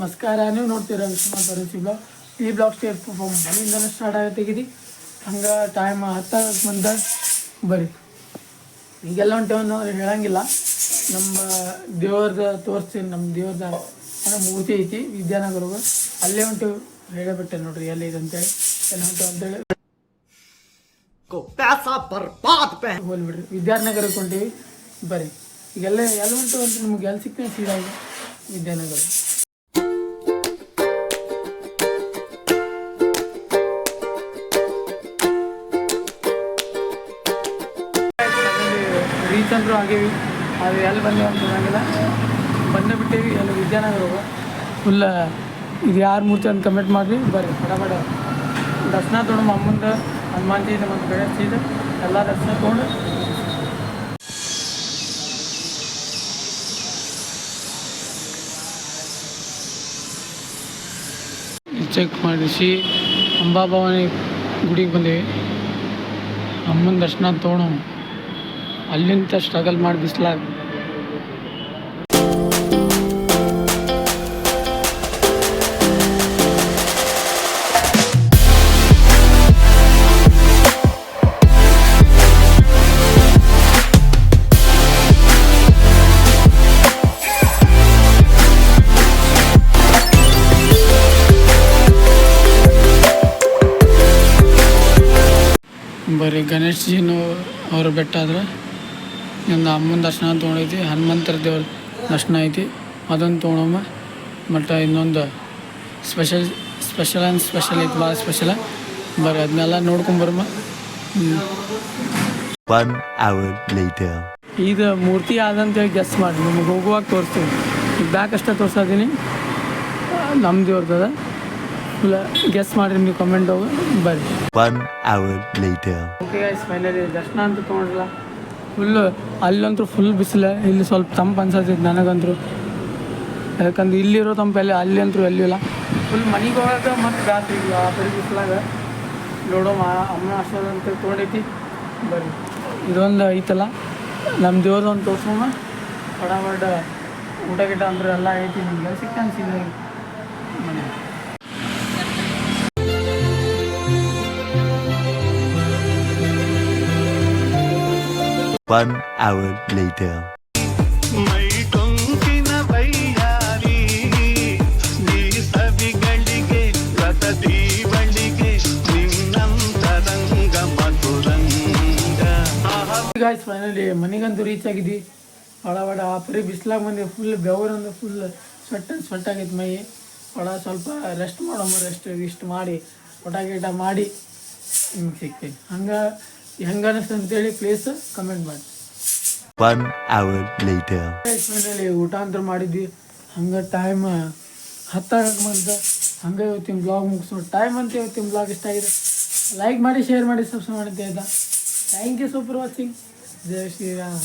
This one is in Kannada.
ನಮಸ್ಕಾರ. ನೀವು ನೋಡ್ತೀರಾ ವಿಶ್ವನಾಥ್ ಅರಸಿ ಬ್ಲಾಗ್. ಈ ಬ್ಲಾಗ್ ಸ್ಟೇಟ್ ಮನೆಯಿಂದನೇ ಸ್ಟಾರ್ಟ್ ಆಗತ್ತಿಗಿದೆ. ಹಂಗೆ ಟೈಮ್ 10 ಬಂದ ಬರ್ರಿ. ಈಗೆಲ್ಲ ಹೊಂಟೇವಂದು ಅವ್ರು ಹೇಳಂಗಿಲ್ಲ. ನಮ್ಮ ದೇವ್ರದ ತೋರಿಸ್ತೀನಿ. ನಮ್ಮ ದೇವ್ರದ ಮೂರ್ತಿ ಐತಿ ವಿದ್ಯಾನಗರ, ಅಲ್ಲೇ ಹೊಂಟೇವು. ಹೇಳಬಿಟ್ಟೆ ನೋಡ್ರಿ ಎಲ್ಲಿದೆ ಅಂತೇಳಿ, ಎಲ್ಲ ಹೊಂಟೇವು ಅಂತೇಳಿ ಹೋಲ್ಬಿಡ್ರಿ. ವಿದ್ಯಾನಗರಕ್ಕೆ ಹೊಂಟೀವಿ ಬರ್ರಿ. ಈಗೆಲ್ಲ ಎಲ್ಲ ಹೊಂಟು ಅಂತ ನಿಮ್ಗೆ ಎಲ್ಲಿ ಸಿಗ್ತೇನೆ ಸೀದಾ ವಿದ್ಯಾನಗರ. ರೀಚ್ ಅಂದರೂ ಆಗೇವಿ. ಅದು ಎಲ್ಲಿ ಬಂದೇವು ಅಂತ ಹೇಳಂಗಿಲ್ಲ. ಬಂದೇ ಬಿಟ್ಟೇವಿ. ಎಲ್ಲ ವಿದ್ಯಾನಗರ ಫುಲ್. ಇದು ಯಾರು ಮೂರ್ತಿ ಅಂತ ಕಮೆಂಟ್ ಮಾಡಿರಿ. ಬರ್ರಿ ಬಡ ದರ್ಶನ ತೊಗೊಂಡು ಅಮ್ಮಂದು ಹನುಮಾನ್ ಜೀದ ಮತ್ತು ಗಣೇಶ ಜೀದ ಎಲ್ಲ ದರ್ಶನ ತೊಗೊಂಡು ಚೆಕ್ ಮಾಡಿಸಿ ಅಂಬಾಭವಾನಿ ಗುಡಿಗೆ ಬಂದೇವಿ. ಅಮ್ಮನ ದರ್ಶನ ತೊಗೊಳೋ ಅಲ್ಲಿಂದ ಸ್ಟ್ರಗಲ್ ಮಾಡಿ ಬಿಸ್ಲಾಗ ಬರೀ ಗಣೇಶ್ ಜಿನೂ ಅವ್ರ ಬೆಟ್ಟ ಆದ್ರೆ ಒಂದು ಅಮ್ಮನ ದರ್ಶನ ತೊಗೊಂಡೈತಿ. ಹನುಮಂತರ ದೇವ್ರ ದರ್ಶನ ಐತಿ, ಅದನ್ನು ತೊಗೊಳಮ್ಮ. ಮತ್ತು ಇನ್ನೊಂದು ಸ್ಪೆಷಲ್ ಐತಿ, ಭಾಳ ಸ್ಪೆಷಲ. ಬರ್ರಿ ಅದನ್ನೆಲ್ಲ ನೋಡ್ಕೊಂಬರಮ್ಮ. ಇದು ಮೂರ್ತಿ ಆದಂತೇಳಿ ಗೆಸ್ ಮಾಡಿ ನಿಮಗೆ ಹೋಗುವಾಗ ತೋರಿಸ್ತೀವಿ. ಈಗ ಬ್ಯಾಕ್ ಅಷ್ಟೇ ತೋರ್ಸೋದೀನಿ. ನಮ್ಮ ದೇವ್ರದ ಫುಲ್ ಗೆಸ್ ಮಾಡಿರಿ ನೀವು ಕಮೆಂಟ್ ಹೋಗಿ ಬರ್ರಿ. ಓಕೆ ಗೈಸ್, ಫೈನಲಿ ದರ್ಶನ ಅಂತ ತೊಗೊಂಡ್ರಲ್ಲ. ಫುಲ್ಲು ಅಲ್ಲಂತೂ ಫುಲ್ ಬಿಸಿಲು. ಇಲ್ಲಿ ಸ್ವಲ್ಪ ತಂಪು ಅನ್ಸತ್ತೈತೆ ನನಗಂತೂ. ಯಾಕಂದ್ರೆ ಇಲ್ಲಿರೋ ತಂಪು ಅಲ್ಲಿ ಅಂತೂ ಎಲ್ಲಿಲ್ಲ. ಫುಲ್ ಮನೆಗೆ ಹೋಗಾಗ ಮತ್ತು ರಾತ್ರಿ ಆ ಬರೀ ಬಿಸಿಲಾಗ ನೋಡೋಮ. ಅಮ್ಮನ ಆಶೀರ್ವಾದ ಅಂತ ತೊಗೊಂಡೈತಿ ಬರ್ರಿ. ಇದೊಂದು ಐತಲ್ಲ ನಮ್ಮ ದೇವ್ರದೊಂದು ತೋರ್ಸೋಮ. ಬಡ ಊಟ ಗಿಟ ಅಂದ್ರೆ ಎಲ್ಲ ಐತಿ. ನಿಮ್ಗೆ ಸಿಕ್ಕ ಅನ್ಸಿಲ್ಲ ಮನೆ. One hour later. Guys, finally ಮನೆಗಂತೂ ರೀಚ್ ಆಗಿದ್ವಿ. ಬಡ ಪರಿ ಬಿಸ್ಲಾಗ ಬಂದು ಫುಲ್ ಬೆವರಂದ್ರೆ ಫುಲ್ ಸ್ವೆಟ್ ಆಗೈತೆ ಮೈ. ಸ್ವಲ್ಪ ರೆಸ್ಟ್ ಮಾಡೋಮ್ಮ. ರೆಸ್ಟ್ ಮಾಡಿ ಊಟ ಗೀಟ ಮಾಡಿ ನಿಮ್ಗೆ ಸಿಗ್ತೀವಿ. ಹೆಂಗೆ ಅನ್ನಿಸ್ತು ಅಂತೇಳಿ ಪ್ಲೇಸ್ ಕಮೆಂಟ್ ಮಾಡಿ. 1 hour later. ಫೈನಲಿ ಊಟ ಅಂತ ಮಾಡಿದ್ವಿ. ಹಂಗೆ ಟೈಮ್ 10 ಬಂತು. ಹಂಗೆ ಇವತ್ತಿನ ಬ್ಲಾಗ್ ಮುಗಿಸೋ ಟೈಮ್ ಅಂತ. ಇವತ್ತಿನ ಬ್ಲಾಗ್ ಇಷ್ಟ ಆಗಿದೆ, ಲೈಕ್ ಮಾಡಿ, ಶೇರ್ ಮಾಡಿ, ಸಬ್ಸ್ಕ್ರೈಬ್ ಮಾಡಿ ಆಯ್ತಾ. Thank you for watching. ಜೈ ಶ್ರೀರಾಮ್.